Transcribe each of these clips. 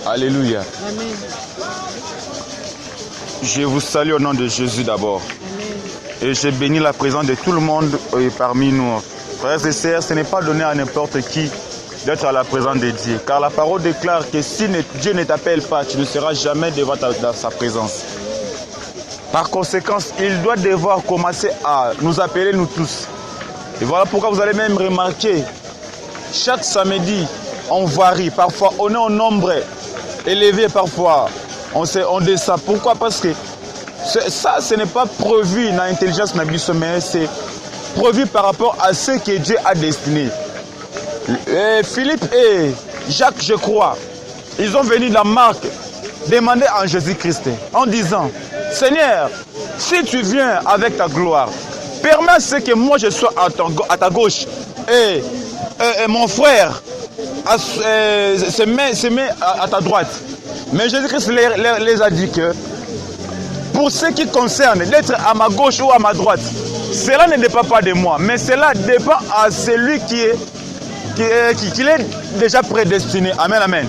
Alléluia. Amen. Je vous salue au nom de Jésus d'abord. Amen. Et je bénis la présence de tout le monde parmi nous. Frères et sœurs, ce n'est pas donné à n'importe qui d'être à la présence de Dieu. Car la parole déclare que si Dieu ne t'appelle pas, tu ne seras jamais devant sa présence. Par conséquent, il doit devoir commencer à nous appeler nous tous. Et voilà pourquoi vous allez même remarquer, chaque samedi, on varie. Parfois, on est en nombre élevé, parfois, on descend. Pourquoi? Parce que ça, ce n'est pas prévu dans l'intelligence, mais c'est prévu par rapport à ce que Dieu a destiné. Philippe et Jacques, je crois, ils ont venu la marque demander à Jésus-Christ en disant: Seigneur, si tu viens avec ta gloire, permets à ce que moi je sois à ta gauche et mon frère se met à ta droite. Mais Jésus-Christ les a dit que pour ce qui concerne d'être à ma gauche ou à ma droite, cela ne dépend pas de moi, mais cela dépend à celui qui est déjà prédestiné. Amen, amen.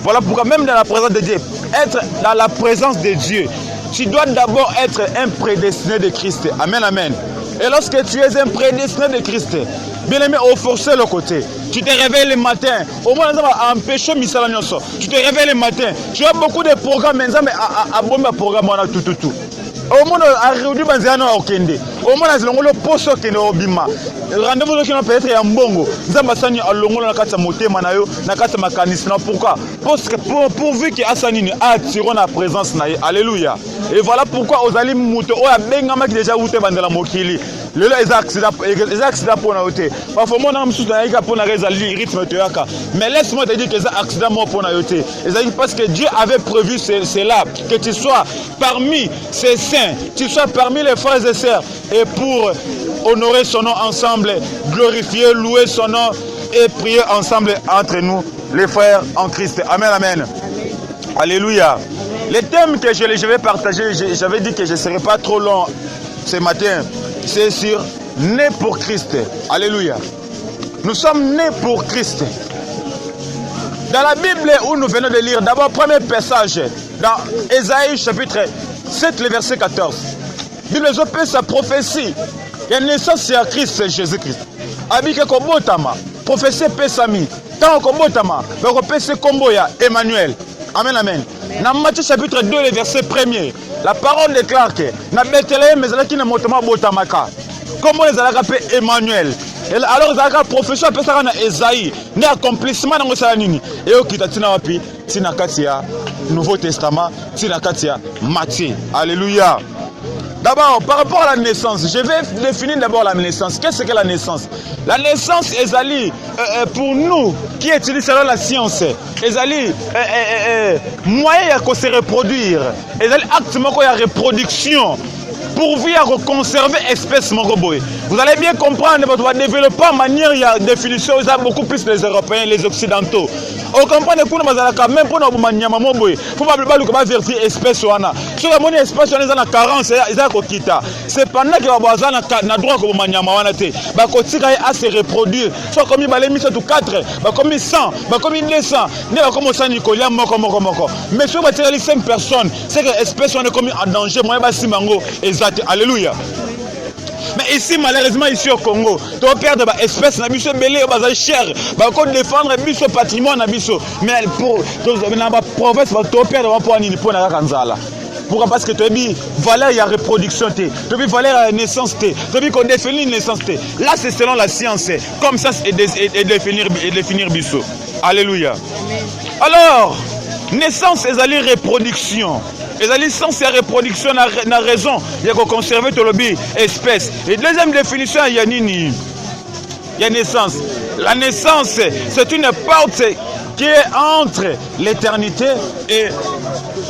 Voilà pourquoi même dans la présence de Dieu, être dans la présence de Dieu, tu dois d'abord être un prédestiné de Christ. Amen, amen. Et lorsque tu es un prédestiné de Christ, bien aimé, au forcer le côté, tu te réveilles le matin, au moins empêcher Misala Nyoso, tu te réveilles le matin, tu as beaucoup de programmes, mais à bon programme, on a tout. Au moins, à réunir Banzano au Kende, au moins, le poste Kende au Bima. Rendez-vous qui peut être un bongo. Zambasani à Longo, la carte moté manayo, la carte macanisme. Pourquoi? Parce que pourvu qu'il y a Sanini, attirons la présence. Alléluia. Et voilà pourquoi aux alim mouto, oh, Bengama qui déjà outé Bandela Mokili. Les accidents pour la hauteur. Parfois, moi, je suis pour la rythme théâtre. Mais laisse-moi te dire que les accidents pour la hauteur. Parce que Dieu avait prévu cela, que tu sois parmi ces saints, tu sois parmi les frères et sœurs, et pour honorer son nom ensemble, glorifier, louer son nom et prier ensemble entre nous, les frères en Christ. Amen, amen. Amen. Alléluia. Amen. Les thèmes que je vais partager, j'avais dit que je ne serais pas trop long ce matin. C'est sur né pour Christ. Alléluia. Nous sommes nés pour Christ. Dans la Bible où nous venons de lire, d'abord, premier passage, dans Ésaïe chapitre 7, le verset 14. Bible peut sa prophétie. Il y a une naissance à Christ Jésus-Christ. Abike Kobotama, prophétie Pesami. Tant Kobotama, prophétie Komboya, Emmanuel. Amen, amen. Dans Matthieu chapitre 2, le verset 1er, la parole déclare que na Bethléem, mais elle qui ne motama botamaka. Comment les alaka pe Emmanuel. Alors les alaka profession pe ça na Esaïe, né accomplissement dans ça nini. Et au kitatina wapi, tina katia Nouveau Testament, tina katia Matthieu. Alléluia. D'abord, par rapport à la naissance, je vais définir d'abord la naissance. Qu'est-ce que la naissance? La naissance, Ezali, pour nous qui utilisons selon la science, Ezali, moyen de se reproduire, Ezali, acte de reproduction, pourvu à conserver l'espèce mogoboy. Vous allez bien comprendre, votre développement en manière de définition, ils ont beaucoup plus les Européens, les Occidentaux. On comprend que pour nous, même pour nous, il faut pas vérifier l'espèce. Si on a une espèce, on est dans la carence, c'est pendant que on a droit que Manyama à se reproduire. Soit comme il va les mettre tout 4, comme 100, comme 200, comme ça, Nicolas, mais si on va tirer 5 personnes, c'est que l'espèce est comme en danger. Moi, je vais alléluia. Mais ici, malheureusement, ici au Congo, tu vas perdre l'espèce, tu vas belé, tu vas cher, tu vas défendre le patrimoine. Mais pour la province, tu vas perdre pour la Kanzala. Pourquoi? Parce que tu as dit valeur à la reproduction, tu as dit valeur à la naissance, tu as dit qu'on définit une naissance. Là, c'est selon la science, comme ça, et définir Bissot. Alléluia. Alors, naissance, c'est la reproduction. Et la licence et la reproduction n'a raison. Il y a conserver tout l'espèce. Et deuxième définition, il y a nini. Il y a naissance. La naissance, c'est une porte qui est entre l'éternité et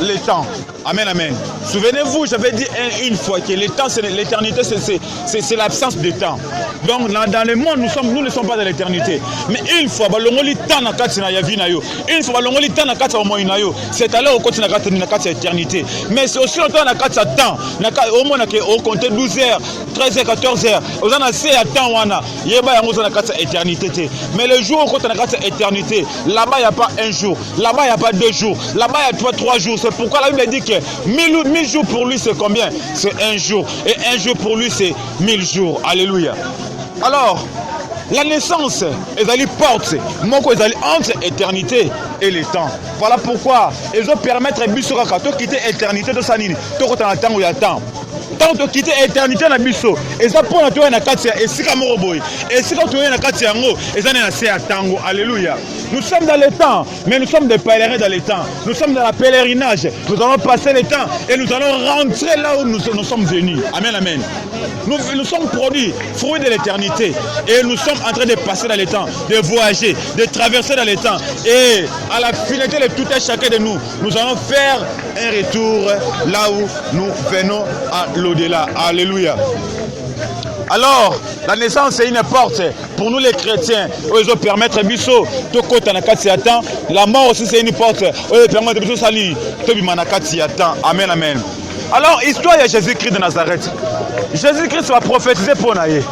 le temps. Amen, amen. Souvenez-vous, j'avais dit une fois que le temps, l'éternité, c'est l'absence de temps. Donc, dans le monde, nous ne sommes pas dans l'éternité. Mais une fois, une fois, c'est alors qu'on a l'éternité. Mais c'est aussi longtemps qu'on a temps. Au moins, on compte 12 heures, 13 heures, 14 heures. On a assez à temps. Il y a l'éternité. Mais le jour où on a l'éternité, là-bas, il n'y a pas un jour. Là-bas, il n'y a pas 2 jours. Là-bas, il y a 3 jours. C'est pourquoi la Bible dit que 1000 jours pour lui, c'est combien? C'est un jour. Et un jour pour lui, c'est 1000 jours. Alléluia. Alors, la naissance, elle porte, entre éternité et le temps. Voilà pourquoi ils ont permettre à Bisso de quitter l'éternité de Sanini. Tout le temps où il y a temps. Tant de quitter l'éternité na Bisso. Et ça pour nous na katia et si kamoro boy. Et si quand tu es na katia ngo, et ça na c'est à tango. Alléluia. Nous sommes dans le temps, mais nous sommes des pèlerins dans le temps. Nous sommes dans le pèlerinage. Nous allons passer le temps et nous allons rentrer là où nous sommes venus. Amen, amen. Nous sommes produits, fruits de l'éternité. Et nous sommes en train de passer dans le temps, de voyager, de traverser dans le temps. Et à la finalité de tout et chacun de nous, nous allons faire un retour là où nous venons à l'au-delà. Alléluia. Alors, la naissance c'est une porte pour nous les chrétiens. Ils ont permettre Bisso, tout côté na kati ya temps. La mort aussi c'est une porte. Ils permettre Bisso sali, tout bima na kati ya temps. Amen, amen. Alors, histoire de Jésus-Christ de Nazareth. Jésus-Christ va prophétiser pour naïe.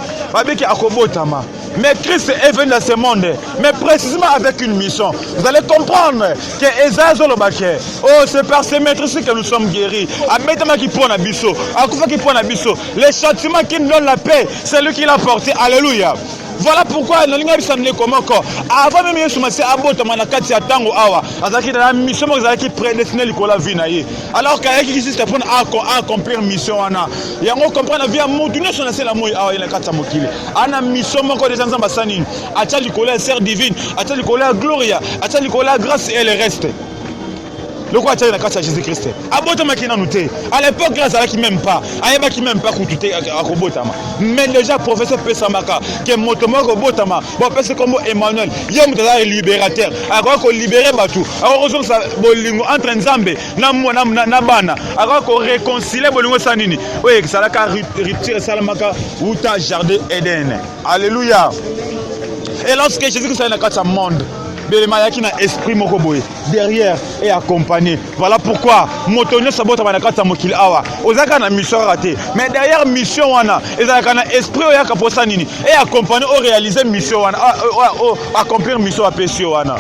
Mais Christ est venu dans ce monde, mais précisément avec une mission. Vous allez comprendre que Esaïe Zolobake, oh, c'est par ces maîtrises que nous sommes guéris. Les châtiments qui nous donnent la paix, c'est lui qui l'a porté. Alléluia. Voilà pourquoi avant même Yesu Masi abotama na kati ya tango awa azaki na mission mo azaki prédestiné likola vie na ye alors qu'ayaki juste pour accomplir mission wana yango comprendre vie ya mutu nyonso na sela moyi awa na kati ya mokili ana mission moko déjà nzamba sanini atia likola sœur divine atia likola gloria atia likola grâce et le reste. Le quoi tu as dans Jésus-Christ. Abotama qui n'a noté. À l'époque, grâce à qui même pas. Ayeba qui même pas coûté à Robotama. Mais déjà professeur Pessamaka que Motomo Robotama. Bon parce que comme Emmanuel, yom est libérateur. Alors qu'on libérer Batou. Alors on ça bolingo entre Nzambe na bana. Alors qu'on réconcilie bolingo sanini. Oui, ça la ka retirer salamaka ou ta jardin Eden. Alléluia. Et lorsque Jésus-Christ est dans le monde, esprit derrière et accompagné. Voilà pourquoi Motonio Sabota Manakata Mokil Awa. Ozaka na mission raté. Mais derrière mission wana, ezaka na esprit oyaka posanini et accompagné au réaliser mission wana, accomplir mission à pesio wana.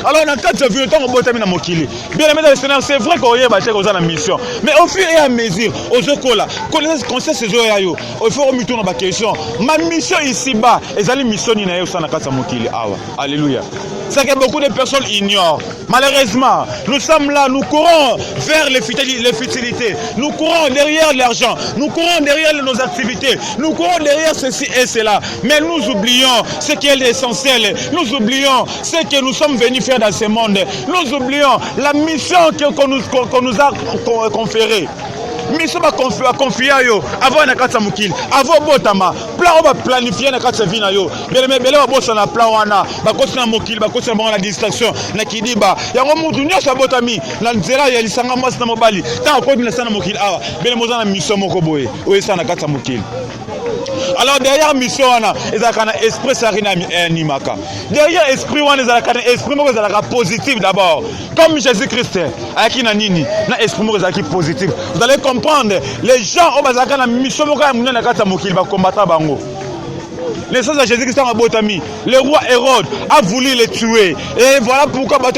Alors, on a 4 vieux temps au botamina mokili. Bien aimé dans le Seigneur, c'est vrai qu'on y a battu aux la mission. Mais au fur et à mesure, aux okola, connaissez ces oyayo, il faut remuer dans ma question. Ma mission ici-bas, et la mission ni na yo sana kata mokili awa. Alléluia. C'est que beaucoup de personnes ignorent. Malheureusement, nous sommes là, nous courons vers les futilités. Nous courons derrière l'argent. Nous courons derrière nos activités. Nous courons derrière ceci et cela. Mais nous oublions ce qui est l'essentiel. Nous oublions ce que nous sommes venus faire dans ce monde. Nous oublions la mission qu'on nous a conférée. Mission va confier avant na kata mukili avant botama plan on va planifier na kata vina yo bele ba bossa na plan wana ba kosa na mukili ba kosa na distraction na kidiba yango mutu nyosha botami na nzela ya lisanga mwasi na mobali ta ko na sana mukili awa bele moza na mission moko boye oye sana kata mukili. Alors derrière mission wana ezaka na esprit sarina animaka. Derrière esprit wana ezaka na esprit moko ezaka positif d'abord. Comme Jésus-Christ avec na nini na esprit moko ezaka positif. Vous allez comprendre les gens au bazaka na mission moko ya munana kata mokili ba combattre bango. Naissance de Jésus-Christ en Botami, le roi Hérode a voulu les tuer. Et voilà pourquoi ba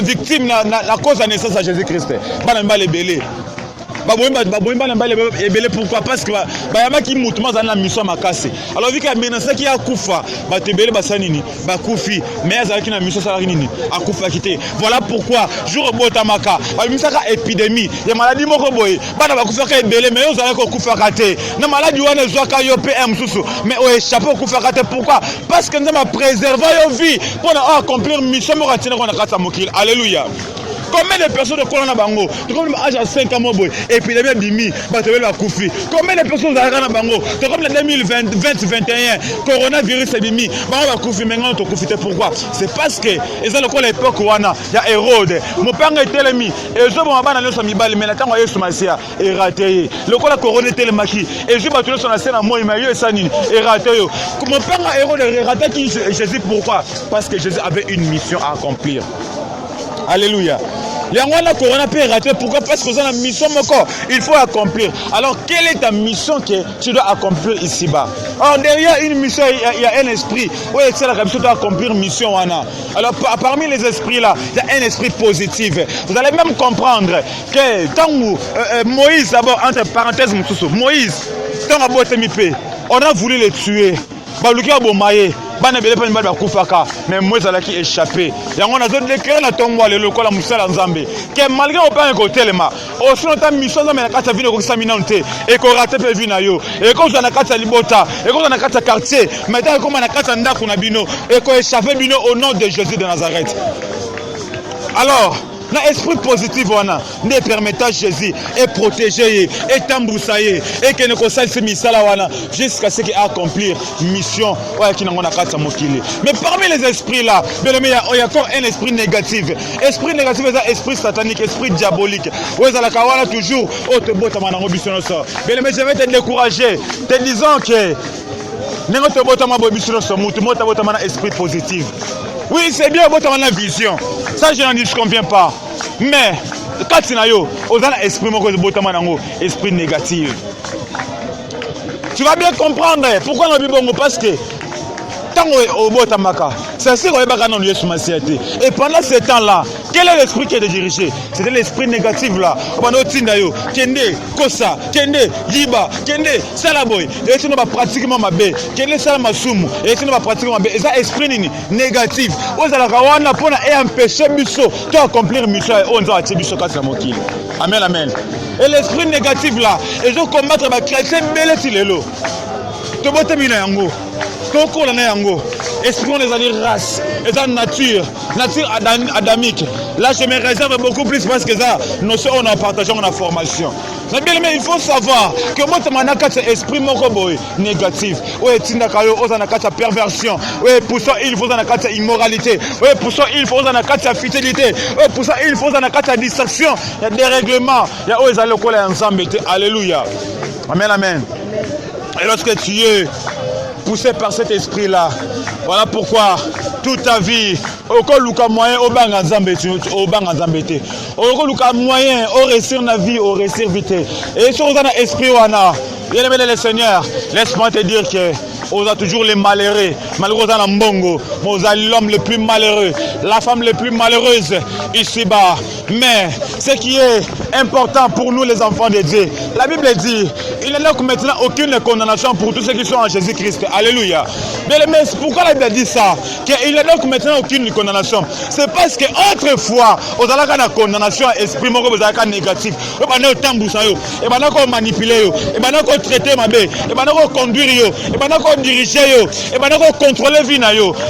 victime na cause de la naissance de Jésus-Christ. Ba na les belé. Pourquoi? Parce que bayamaki mutumaz na mission makase. Alors vu que menace qui a kufa, ba tebele basanini, ba kufi, mais azaki na mission salari nini, akufa kité. Voilà pourquoi jour botamaka, ba misaka épidémie, ya maladie moko boye, bana ba kufa ka ebele mais ozala ko kufa raté. Na maladie wana zwaka yo PM susu, mais o échappé kufa raté. Pourquoi? Parce que nous avons préservé nos vies pour accomplir mission mo ratina ko na kata mokili. Alléluia. Combien de personnes de Corona Bango, comme l'âge à 5 ans, épidémie bimi, batterie la Koufi. Combien de personnes à Rana Bango, comme le 2020-2021, coronavirus et bimi, Bango Koufi, maintenant tu Koufi. Pourquoi? C'est parce que, ils ont le l'époque où il y a Hérode, mon père était l'ami, et je m'en bats dans le Samibal, mais l'attend à Yesumasia, et raté. Le quoi la couronne était le maquis, et je battu sur la scène à moi, il m'a eu Sani, et raté. Mon père Hérode est raté qui Jésus, pourquoi? Parce que Jésus avait une mission à accomplir. Alléluia. Les gens la corona peut rater. Pourquoi? Parce que c'est une mission il faut accomplir. Alors quelle est ta mission que tu dois accomplir ici-bas? Alors derrière une mission, il y a un esprit. Oui, c'est la mission doit accomplir une mission. Alors parmi les esprits là, il y a un esprit positif. Vous allez même comprendre que tant que Moïse, d'abord entre parenthèses, Moïse, tant on a voulu le tuer. Mais moi ça qui échappé. Et on a déclaré la tombe le local la musala nzambe. Que malgré au pas un côté le ma. Au son ta mission dans la carte ville ko saminante et ko raté pe vina yo. Et ko za na carte libota et ko za na carte quartier. Maintenant comme na carte ndako na bino et ko échappé bino au nom de Jésus de Nazareth. Alors l'esprit positif ne permettant Jésus et protéger et tambousailler et que ne consacre ce misala jusqu'à ce qu'il accomplir mission qui n'a pas de mokili. Mais parmi les esprits là, il y a encore un esprit négatif. Esprit négatif c'est esprit satanique, esprit diabolique. Ouais ça la kawana toujours autre bota mana ngobisino ça. Mais je vais te décourager te disant que n'importe bota ma bobisino ça mutu mota bota mana esprit positif. Oui, c'est bien bota mana vision. Ça je n'en disconviens pas. Mais quand tu as un esprit esprit négatif, tu vas bien comprendre pourquoi on dit parce que c'est ainsi qu'on est dans le et pendant ce temps-là, quel est l'esprit qui est dirigé? C'était l'esprit négatif là. Pendant Tindayo, Kende, Kosa, Kende, Yiba, Kende, Salaboy, et tu n'as pas pratiquement ma baie, Kende Salamasumu, et tu n'as pas pratiquement ma baie. Et ça, esprit négatif. Vous allez avoir pour empêcher Musso de accomplir Musso et on doit attirer Musso quand c'est mon kill. Amen, amen. Et l'esprit négatif là, et je combattre ma chrétien belle tilelo. Tu vas te miner yango. Toko la yango. Esprit on les a dit race, et nature adamique. Là je me réserve beaucoup plus parce que ça nous on a partagé la formation. Mais il faut savoir que moi tu m'as qu'à esprit mon négatif. Ouais tinda kayo oza na kata perversion. Ouais pour ça il faut na kata immoralité. Ouais pour ça il faut na kata fidélité. Ouais pour ça il faut na kata distraction. Il y a des règlements. Il y a oza lokola ensemble. Alléluia. Amen amen. Et lorsque tu es poussé par cet esprit-là, voilà pourquoi toute ta vie, au cas moyen, au bang en zambété, au bang en zambété, au cas moyen, au réussir la vie, au réussir vite. Et sur un esprit, bien aimé le Seigneur, laisse-moi te dire que on a toujours les malheureux, malheureusement en Bongo, on a l'homme le plus malheureux, la femme le plus malheureuse ici-bas. Mais ce qui est important pour nous les enfants de Dieu, la Bible dit, il n'y a maintenant aucune condamnation pour tous ceux qui sont en Jésus-Christ. Alléluia. Mais pourquoi la Bible dit ça? Qu'il n'y a donc maintenant aucune condamnation. C'est parce qu'autrefois, on a la condamnation esprit négatif. On a tambousa, on a manipulé, on a traité ma bé, on a conduire, on a diriger, on a contrôler vie.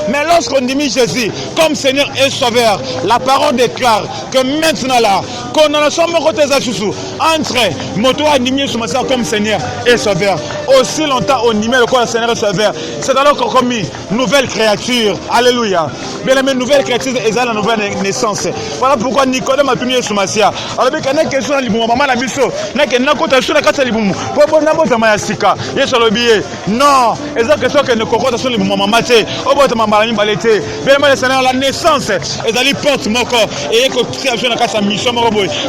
Mais lorsqu'on dit Jésus comme Seigneur et Sauveur, la parole déclare que maintenant là, condamnation entre moto animé comme Seigneur et Sauveur. Aussi longtemps on y met le corps Seigneur et Sauveur. C'est alors qu'on comme nouvelle créature. Alléluia. Mais la nouvelle créature est la nouvelle naissance. Voilà pourquoi Nicodème a tenu Soumassia. Alors il y a une question à l'ibou, maman la biso. Il y a une question à l'ibou. Pourquoi n'a pas Mayasika? Il y a sur le billet. Non. Et ça question que ne cocotte sur l'ibou maman maté. Au bout de ma marine balété. Bien le Seigneur la naissance. Et ça lui porte mon corps. Et que c'est un mission.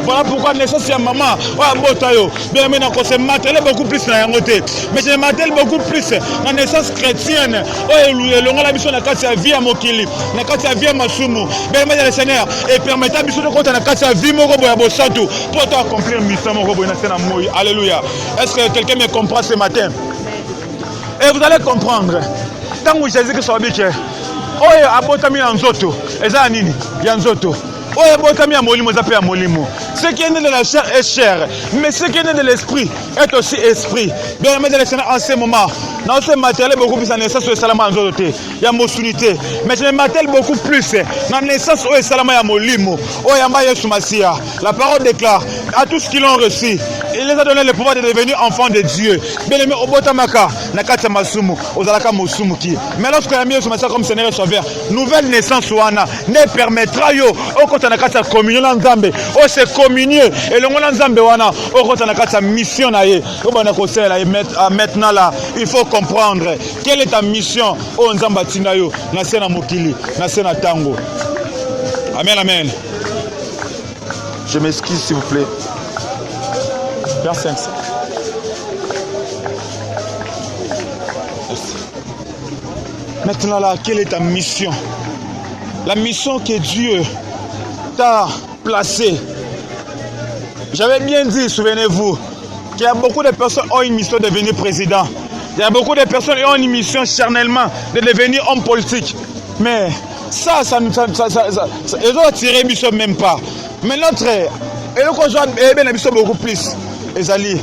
Voilà pourquoi la naissance c'est maman. Ouais botayo. Bien le Seigneur c'est matériel beaucoup plus dans la côté. Mais je m'attelle beaucoup plus la naissance chrétienne. Ouais le la mission la carte à vie à Mokili. La carte à vie à Masumu. Bien le Seigneur et permettant mission de compte la carte à vie mon robo à Bosato pour accomplir mission mon robo na moyi. Alléluia. Est-ce que quelqu'un me comprend ce matin? Et vous allez comprendre. Tant que Jésus que soit bien. Oye abotami na nzoto. Eza nini? Ya nzoto. Oye abotami ya molimo za pe ya molimo. Ce qui est né de la chair est chair, mais ce qui est né de l'esprit est aussi esprit. Bien aimé de le Seigneur en ce moment, Non, c'est matériel beaucoup plus en naissance au salama en zoloté. Il y a mosunité. Mais je m'attelle beaucoup plus dans naissance au salama ya molimo. Oh yamba yesu masia. La parole déclare à tous qui l'ont reçu, il les a donné le pouvoir de devenir enfants de Dieu. Bien aimé obotamaka nakata masumu ozalaka mosumu ki. Mais lorsque yamba yesu masia comme Seigneur et Sauveur, nouvelle naissance wana ne permettra yo au kota nakata communion na Nzambe. Oh c'est communier et le ngona Nzambe wana au kota nakata mission na ye. Obana ko sela maintenant là, il faut comprendre quelle est ta mission au Nzamba Tinayo, na sena mokili, na sena tango. Amen, amen. Je m'excuse s'il vous plaît. Vers 500. Maintenant là, quelle est ta mission? La mission que Dieu t'a placée. J'avais bien dit, souvenez-vous, qu'il y a beaucoup de personnes qui ont une mission de devenir président. Il y a beaucoup de personnes qui ont une mission charnellement de devenir homme politique. Mais ça ils ont attiré mission même pas. Mais notre, et le mission beaucoup plus. Les alliés,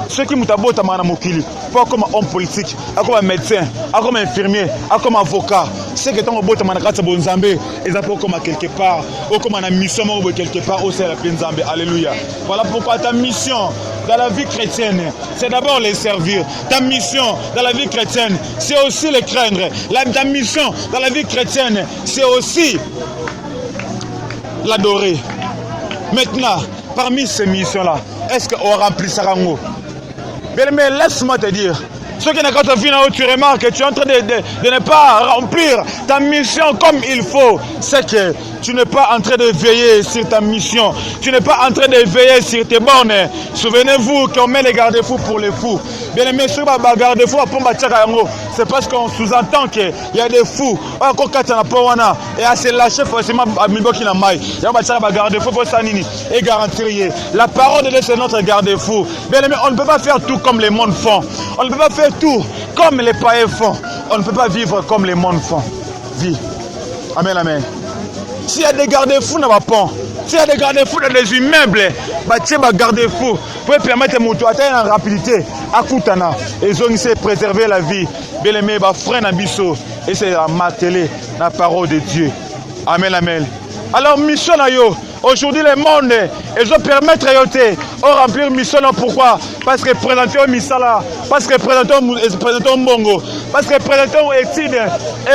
ceux qui m'ont abordé à Mokili, pas comme homme politique, comme médecin, comme infirmier, comme avocat. Ceux qui ont abordé à Bonzambé, ils ont comme quelque part, ou comme une mission quelque part au sein de la Nzambe. Alléluia. Voilà pourquoi ta mission dans la vie chrétienne, c'est d'abord les servir. Ta mission dans la vie chrétienne, c'est aussi les craindre. Ta mission dans la vie chrétienne, c'est aussi l'adorer. Maintenant, parmi ces missions-là, est-ce qu'on remplit ça? Mais laisse-moi te dire, ceux qui n'ont pas vu, tu remarques que tu es en train de ne pas remplir ta mission comme il faut. C'est que tu n'es pas en train de veiller sur ta mission. Tu n'es pas en train de veiller sur tes bornes. Souvenez-vous qu'on met les garde-fous pour les fous. Bien aimé, sur les garde-fous, c'est parce qu'on sous-entend qu'il y a des fous. Et à se lâcher forcément à Miboki na Mai. Il y a des garde-fous pour Sanini et garantir. La parole de Dieu, c'est notre garde-fou. Bien aimé, on ne peut pas faire tout comme les mondes font. On ne peut pas faire tout comme les païens font. On ne peut pas vivre comme les mondes font. Vie. Amen, amen. S'il y a des garde-fous dans ma pont, s'il y a des garde-fous dans les immeubles, bâtir des garde-fous pour permettre mon toit en rapidité à Koutana. Ils ont essayé de préserver la vie. Bien aimé, frère Nabiso, et c'est à marteler la parole de Dieu. Amen, amen. Alors, mission à yo. Aujourd'hui, le monde, ils ont permis de remplir mission. Pourquoi? Parce que présenter au Misala, parce que présenter au Bongo, parce que présenter aux études,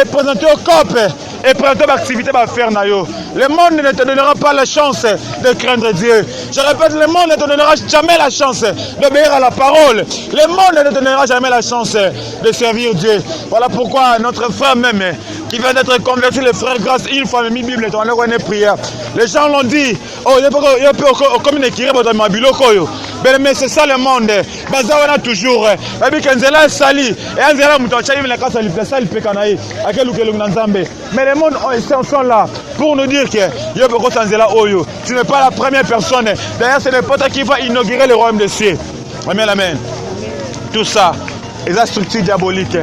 et présenter au COP, et présenter l'activité à faire. Le monde ne te donnera pas la chance de craindre Dieu. Je répète, le monde ne te donnera jamais la chance d'obéir à la parole. Le monde ne te donnera jamais la chance de servir Dieu. Voilà pourquoi notre frère même, qui vient d'être converti, le frère Grâce, une fois mis Bible, on a reconnu prière. Les gens l'ont dit, oh, il peut communiquer dans ma biloko. Mais c'est ça le monde. Bazawana toujours. Mais les mondes sont là pour nous dire que tu n'es pas la première personne. D'ailleurs, ce n'est pas toi qui va inaugurer le royaume des cieux. Amen, amen. Tout ça, c'est la structure diabolique.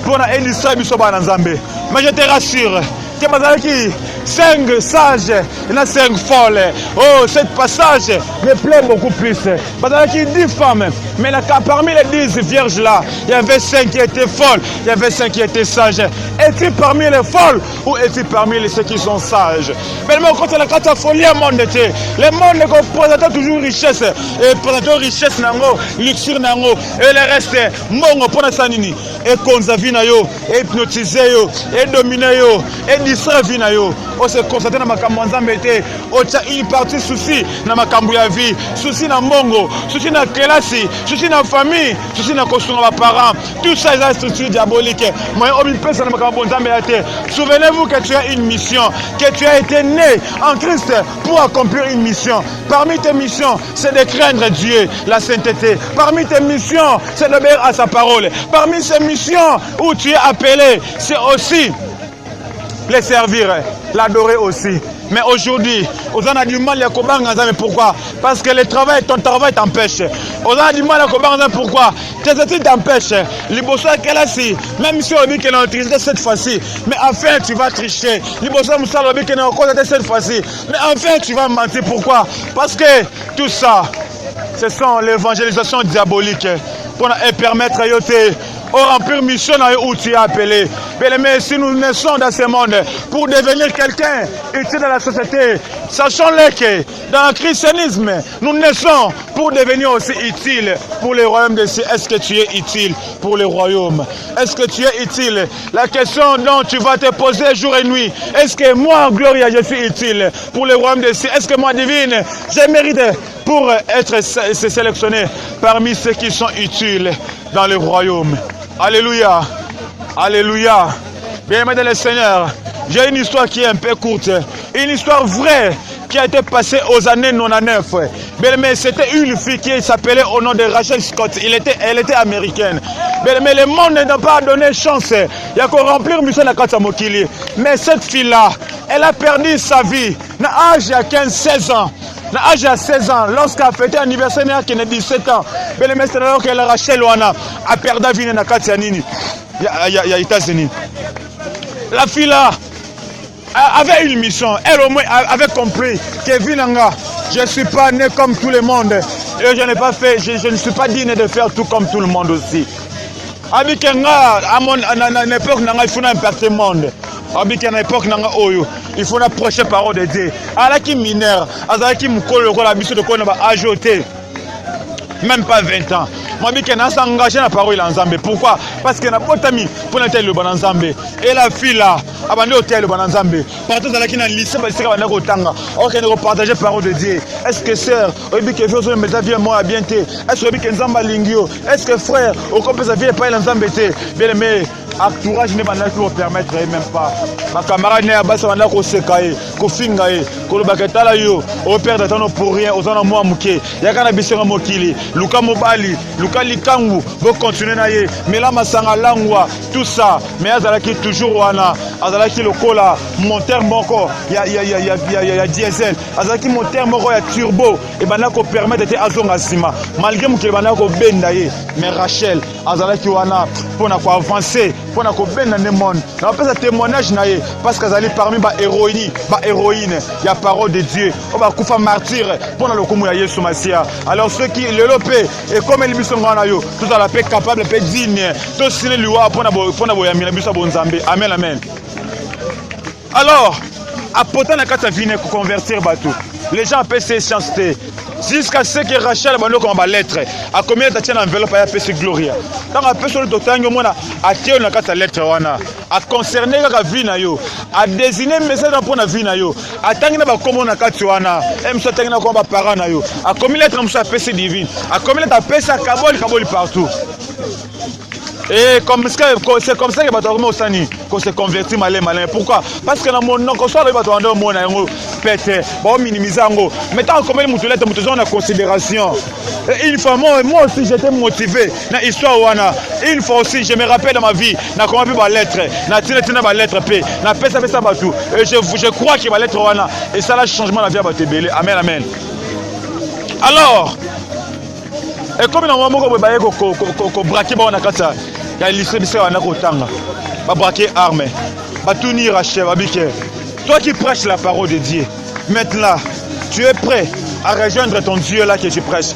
Pour la industrie, mais je te rassure. Que 5 sages, il y en a 5 folles. Oh, ce passage me plaît beaucoup plus. Parce qu'il y a 10 femmes, mais parmi les 10 vierges là, il y avait 5 qui étaient folles, il y avait 5 qui étaient sages. Es-tu parmi les folles ou es-tu parmi ceux qui sont sages? Mais quand on a la folie, le monde présente toujours richesse. Et présente richesse, luxure, et le reste, mongo pour la sanini. Et konzavi na yo, et hypnotiser yo, et dominer yo, et distraire vie na yo. On se constate dans ma camouanzambe, on a une partie souci dans ma cambouya vie, souci dans mongo, souci dans classe, souci dans famille, souci dans construire ma parents. Tout ça est une structure diabolique. Moi, on me pense dans ma camouanzambe. Souvenez-vous que tu as une mission, que tu as été né en Christ pour accomplir une mission. Parmi tes missions, c'est de craindre Dieu, la sainteté. Parmi tes missions, c'est d'obéir à sa parole. Parmi ces missions où tu es appelé, c'est aussi les servir, l'adorer aussi. Mais aujourd'hui, on a du mal à combattre. Pourquoi? Parce que ton travail t'empêche. On a du mal à combattre. Pourquoi? Tes études t'empêchent. Même si on dit qu'on a utilisé cette fois-ci, mais enfin tu vas tricher. Cette fois-ci, mais enfin tu vas mentir. Pourquoi? Parce que tout ça, ce sont l'évangélisation diabolique pour permettre à remplir mission où tu es appelé. Bien-aimé, si nous naissons dans ce monde pour devenir quelqu'un utile dans la société, sachons-le que dans le christianisme, nous naissons pour devenir aussi utile pour le royaume des cieux. Est-ce que tu es utile pour le royaume? Est-ce que tu es utile? La question dont tu vas te poser jour et nuit, est-ce que moi, Gloria, je suis utile pour le royaume des cieux? Est-ce que moi, divine, j'ai mérité pour être sélectionné parmi ceux qui sont utiles dans le royaume? Alléluia. Alléluia. Bien-aimé dans le Seigneur, j'ai une histoire qui est un peu courte. Une histoire vraie qui a été passée aux années 99. Mais c'était une fille qui s'appelait au nom de Rachel Scott. Elle était américaine. Mais le monde n'a pas donné chance. Il y a qu'à remplir mission de la Mokili. Mais cette fille-là, elle a perdu sa vie à l'âge de 15-16 ans. À l'âge de 16 ans, lorsqu'elle a fêté l'anniversaire, elle a 17 ans. Mais le mestre alors qu'elle a Rachel Wana a perdu la vie dans les États-Unis. La fille là avait une mission. Elle au moins avait compris que Vinanga, je ne suis pas né comme tout le monde. Et je n'ai pas fait, je ne suis pas digne de faire tout comme tout le monde aussi. Abikenga, à mon époque, il faut impacter le monde. Abikenga, à l'époque, il faut approcher la parole de Dieu. Alors qui mineur, alors qui m'colle la mission de quoi on va ajouter. Même pas 20 ans. Moi, je suis engagé dans la parole de Nzambe. Pourquoi? Parce que je n'ai pas mis pour l'hôtel de Nzambe. Et la fille là, avant l'hôtel de Nzambe, partout dans le lycée, je suis en partager la parole de Dieu. Est-ce que sœur, est-ce que frère, au compte de sa vie, pas Nzambe, bien aimé. Entourage ne va pas permettre même pas. Ma camarade n'est pas ça va ko sekaye, ko fingaye, ko baketala yo, au père de ton pour rien, aux en moi muké. Ya kana bisera mokili, Luka Mobali, Luka Likangu, vous continuez naye, mais là masanga langwa, tout ça, mais azalaki toujours wana, azalaki lokola, moteur moko, ya diesel, azalaki moteur moko ya turbo, et bana ko permettre de azonga sima, malgré muké bana ko bendaye, mais Rachel, azalaki wana pour na ko avancer. Pour na ko ben dans le monde. On peut ce témoignage naé parce que zali parmi ba héroïne, il y a parole de Dieu. On va kufa martyr pour na lokumu ya Yesu Masia. Alors ceux qui le lopé et comme ils sont ngana yo, tout à la paix capable paix digne. To sine liwa pour na boyamina biso bonzambe. Amen amen. Alors apportant la carte vine pour convertir bateau. Les gens appellent ces chasteté. Jusqu'à ce que Rachel a comme ma lettre. A combien tu tiens l'enveloppe à appeler Gloria. Quand on appelle sur le docteur, on a tiré la carte lettre. A concerné la vie, a désigné le message pour la vie. A tangué la comment on a carte. M. Sotangina comme parent. A combien de lettres on a appelé divine. A combien de lettres appelé ça Kabol partout. Et c'est comme ça qu'on se convertit malin. Pourquoi? Parce que dans mon nom, qu'on soit là, on pété, on minimise. Mais tant qu'on met mon en considération. Et une fois, moi aussi, j'étais motivé dans l'histoire. Une fois aussi, je me rappelle dans ma vie, na comment ma lettre, na tina ma lettre P, na pesa batou. Et je crois que ma lettre wana et ça là changement la vie à Batebele. Amen amen. Alors, et comme dans mon moment ko braquer ba na kata. Il y a l'issue de ça, on a braqué armes, on va tout nier à chef. Toi qui prêches la parole de Dieu, maintenant, tu es prêt à rejoindre ton Dieu là que tu prêches.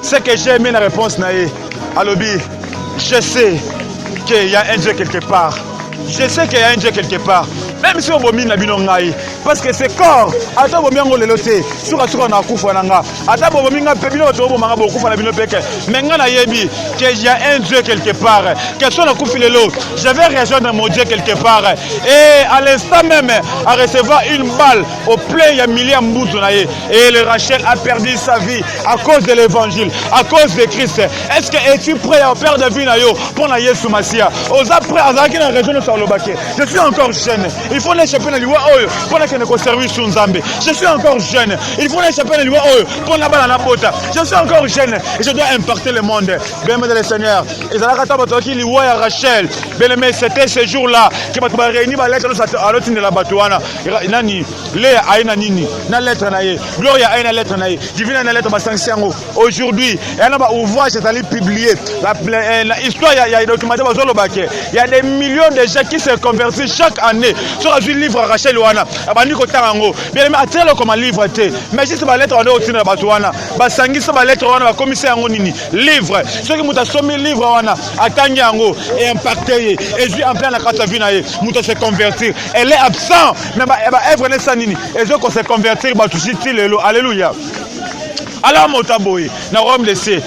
Ce que j'ai aimé la réponse, à l'obbi, je sais qu'il y a un Dieu quelque part. Je sais qu'il y a un Dieu quelque part. Même si on va mine la binongaï, parce que ce corps, attends, on va le loter, sur la tour, on a couvert nanga, attends, on va mine pébino, on va couvrir la binopéke. Mais on a yebi qu'il y a un Dieu quelque part. Quel soit le coup de l'eau, je vais rejoindre mon Dieu quelque part. Et à l'instant même, à recevoir une balle au plein, il y a milliers de moutonaïs. Et le Rachel a perdu sa vie à cause de l'évangile, à cause de Christ. Est-ce que es-tu prêt à perdre vie pour la Yesu Masia? Aux après, à la région de Salobake, je suis encore jeune. Il faut l'échapper dans l'Iwa Oyo pour la service sur Nzambe. Je suis encore jeune. Il faut l'échapper dans l'Iwa Oyo pour la balle à la bota. Je suis encore jeune et je dois impacter le monde. Bien-aimé le Seigneur. Et ça a été l'Iwa à Rachel. Bien-aimé, c'était ce jour-là qui m'a réuni ma lettre à l'autre de la batouana. Nani, Léa Aïna Nini, na lettre naïe, Gloria Aïna lettre naïe, Divine na lettre Bassansiango. Aujourd'hui, il y a un ouvrage qui est allé publier. L'histoire, il y a des documentaires, il y a des millions de gens qui se convertit chaque année. Sur le livre Rachel Wana, Abaniko Tarango, bien aimé, attire-le comme un livre. Mais si c'est ma lettre, on est au Tina Batouana, Basangi, c'est ma lettre, on va commissaire en Nini. Livre, ceux qui m'ont soumis livre, on a attendu et impacté. Et je suis en plein la carte vie, Mouta se convertir. Elle est absente, mais elle est sanini. Et je qu'on se convertir, alléluia. Alors, mon taboué, n'a pas me laisser.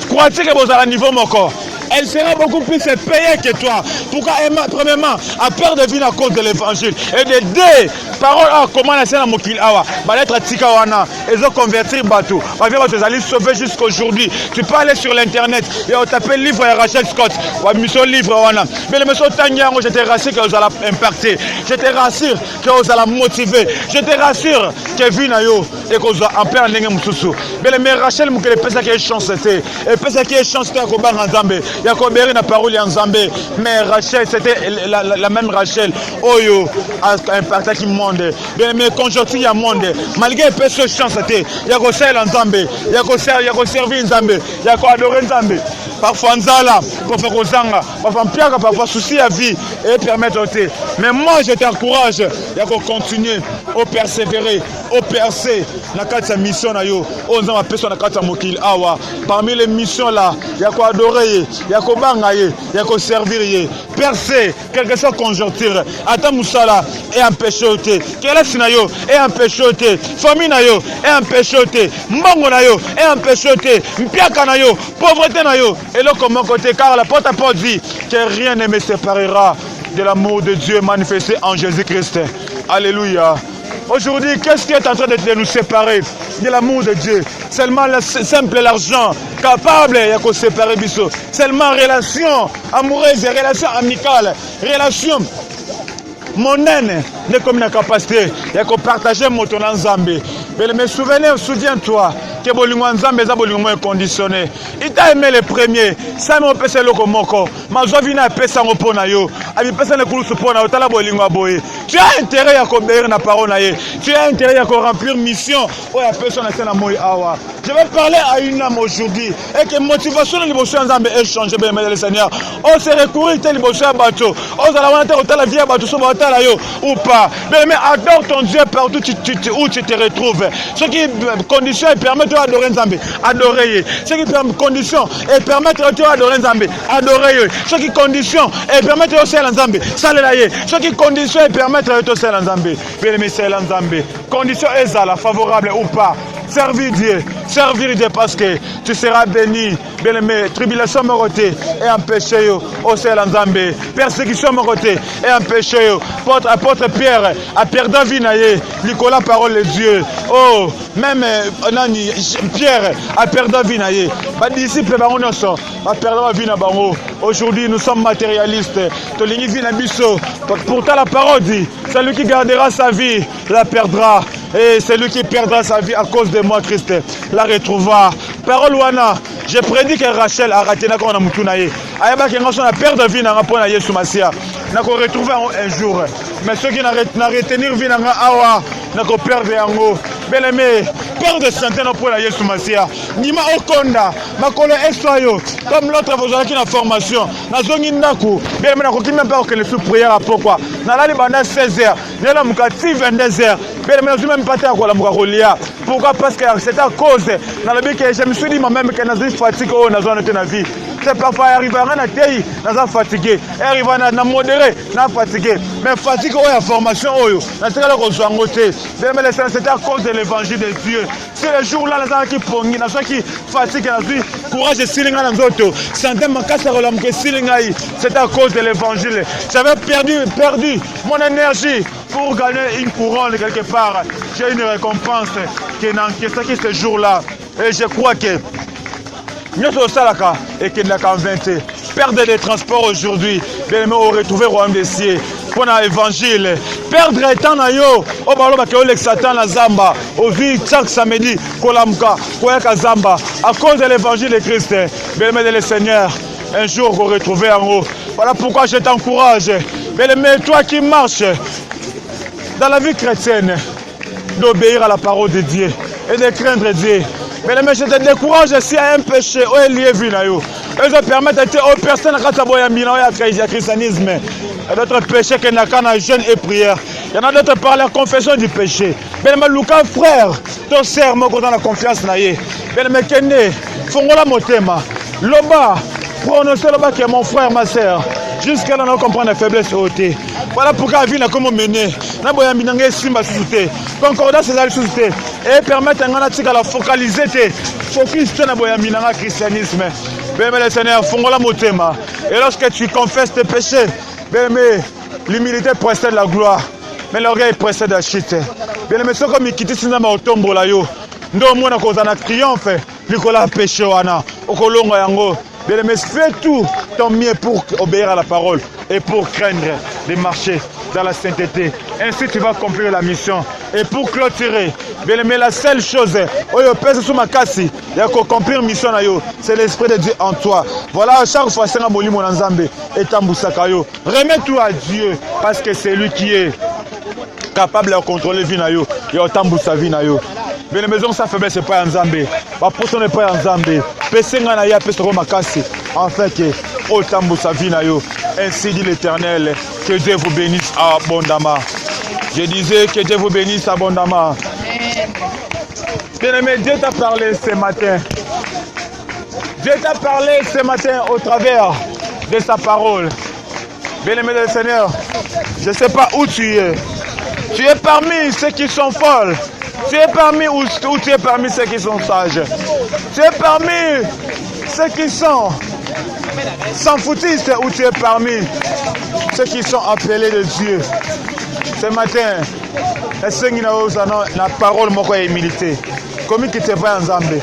Crois-tu que vous avez un niveau mon corps? Elle sera beaucoup plus payée que toi. Pourquoi, premièrement, à peur de vivre à cause de l'évangile. Et de deux paroles, comment la scène à Mokil Awa, lettre Tikawana, ils ont converti Batou. Vous allez sauver jusqu'aujourd'hui. Tu peux aller sur l'internet et on t'appelle livre Rachel Scott. Ou mission livre Wana. Mais le monsieur Tangiango, je te rassure que vous allez impacter. Je te rassure que vous allez motiver. Je te rassure que Vinayo et que vous allez en plein en Moussou. Mais le Rachel Moukele, il peut qu'il y ait chance. Il peut qu'il y ait chance de Koban en Zambé. Il y a combien de paroles en Zambé. Mais Rachel, c'était la même Rachel. Oyo, impacté qui monde. Mais conjoncture, il y a monde. Malgré peu de chance, il y a qu'on sert en Zambé. Il y a qu'on servir en Zambé. Il y a qu'on adorer en Zambé. Parfois, Nzala, parfois, Kozanga, parfois, Piaga, parfois, souci à vie et permettre de. Mais moi, je t'encourage. Il y a qu'on continue, au persévérer, au percer. Dans la mission, on a personne dans Mokil Awa. Parmi les missions là, il y a qu'on adorer, il y a qu'on bangayer, il y a qu'on servir, percer, quelque chose conjoncture. Attends, Moussala, et empêcher au thé. Quel est Sinayo, et empêcher au thé. Famille Nayo, et empêcher au thé. Mbongo Nayo, et empêcher au thé. Mpiaka Nayo, pauvreté Nayo. Et là, comme mon côté, car la porte à porte dit que rien ne me séparera de l'amour de Dieu manifesté en Jésus-Christ. Alléluia. Aujourd'hui, qu'est-ce qui est en train de nous séparer de l'amour de Dieu? Seulement le simple l'argent capable de séparer Bissot. Seulement relation amoureuse, relation amicale, relation mondaine, n'est comme une capacité de partager mon ton en Zambie. Mais souviens-toi que Bolingo Nzambe est Bolingo conditionné. Il t'a aimé le premier, ça m'a empêché le comoko. Ma joie vient à pesa en ponayo. Abi pesa ne kulu supona otala Bolingo aboye. Tu as intérêt à combler na parole naye. Tu as intérêt à remplir mission. Oh ya personne na sana moi awa. Je vais parler à une âme aujourd'hui et que motivation de l'émotion Nzambe est changé bien le Seigneur. On se recourir tel l'émotion bateau. On va la otala vie bateau so otala yo ou pas. Mais adore ton Dieu partout où tu te retrouves. Ce qui condition et permet de adorer Nzambe, adorer. Ce qui condition et permettre de adorer Nzambe, adorer. Ce qui condition et permettre de faire Nzambe, salelaye. Ce qui condition et permettre de faire Nzambe, bien aimé c'est Nzambe. Condition est là, favorable ou pas. Servir Dieu parce que tu seras béni. Bien aimé, tribulation moroté et empêcher au ciel Nzambe. Persécution moroté et empêcher. Apôtre Pierre a perdu la vie naïe. Nicolas parole de Dieu. Oh, même Pierre a perdu la vie naïe. Les disciples a perdu la vie naïe. Aujourd'hui, nous sommes matérialistes. Pourtant, la parole dit celui qui gardera sa vie la perdra. Et celui qui perdra sa vie à cause de moi, Christ, la retrouvera. Parole Wana, je prédis que Rachel a raté na mutunaye. Ayaba kengaso na perdre vie na rapona Yesu Masia. Na ko retrouver un jour. Mais ceux qui na retenir vie na awa, na ko perdre yango. Bien-aimé, perdre santé na pona Yesu Masia. Nima okonda, makolo esoyo. Comme l'autre vous avez qui na formation, na zongi ndaku. Bien-aimé na ko ki même pas que le sous prière à pourquoi. Na la banda 16h, na mukati 22h. Bien-aimé, je même pas à quoi la mukakolia. Pourquoi? Parce que c'est à cause dans le que je me suis dit moi-même que je suis fatigué dans la vie. C'est parfois arrivé à un atelier, je suis fatigué. Arrivé à modéré, je suis fatigué. Mais fatigué à la formation, c'est à cause de l'évangile de Dieu. C'est le jour là, qui pongi, qui fatigue, courage de silinga dans autres. Santé c'est à cause de l'évangile. J'avais perdu mon énergie pour gagner une couronne quelque part. J'ai une récompense qui est encaissée ce jour-là. Et je crois que nous sommes salaka et qu'il n'a qu'à inventer. Perdre des transports aujourd'hui, bien aimé, on retrouve le royaume des cieux. Pour l'évangile, perdre le temps na yo, au balo ba ke Satan na Zamba, au vie chaque samedi, kolamka, koyaka Zamba, à cause de l'évangile de Christ. Bien aimé le Seigneur, un jour vous retrouvez en haut. Voilà pourquoi je t'encourage. Bien aimé, toi qui marches dans la vie chrétienne, d'obéir à la parole de Dieu et de craindre Dieu. Mais je te décourage s'il y a un péché, où est lié, Ils ont permis aux personnes à christianisme. Il y a d'autres péchés qui n'ont qu'un jeûne et prière. Il y en a d'autres par la confession du péché. Bien Luka frère, ton sœur moi dans la confiance naïe. Bien Kende, fongola motema. Loba, prononcez loba qui est mon frère, ma sœur. Jusqu'à là, on comprend la faiblesse haute. Voilà pourquoi la vie n'a comment mener. Na boya minanga simba souté. Concordance c'est souté. Et permettre à la focaliser focus sur na boya minanga christianisme. Bien le Seigneur, fongola motema. Et lorsque tu confesses tes péchés, bien l'humilité précède la gloire. Mais l'orgueil précède la chute. Bien mais ce comme il quitte sinama otombo la yo. Ndo mona kozana triomphe. Likola péché wana. Okolongo yango. Bien mais fais tout ton mieux pour obéir à la parole et pour craindre de marcher dans la sainteté. Ainsi tu vas accomplir la mission. Et pour clôturer, bien aimé, la seule chose, c'est l'Esprit de Dieu en toi. Voilà, chaque fois, c'est un molimo dans Zambé et Tambusakayo. Remets-toi à Dieu parce que c'est lui qui est capable de contrôler la vie. Il y a Tambusa vie. Mais la maison, sa faiblesse, c'est pas en Zambé. Ma poisson n'est pas en Zambé. Pessenga na ya pesero makasi. En fait, que au Tambusa vie. Ainsi dit l'Éternel, que Dieu vous bénisse abondamment. Je disais que Dieu vous bénisse abondamment. Bien-aimé, Dieu t'a parlé ce matin. Dieu t'a parlé ce matin au travers de sa parole. Bien-aimé le Seigneur, je ne sais pas où tu es. Tu es parmi ceux qui sont folles. Tu es parmi ou tu es parmi ceux qui sont sages. Tu es parmi ceux qui sont sans foutistes ou tu es parmi ceux qui sont appelés de Dieu. Ce matin, la parole est humilité. Comme il te va en Zambé.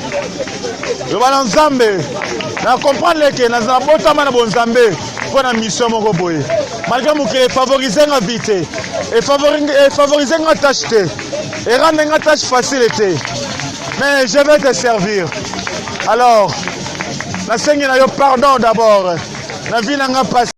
Je vais en Zambé. Je comprends que dans un bon temps, je Zambé pour la mission. Malgré que favoriser la vie et favoriser la tâche et rendre la tâche facile. Mais je vais te servir. Alors, la Seigneur, pardon d'abord. La vie n'a pas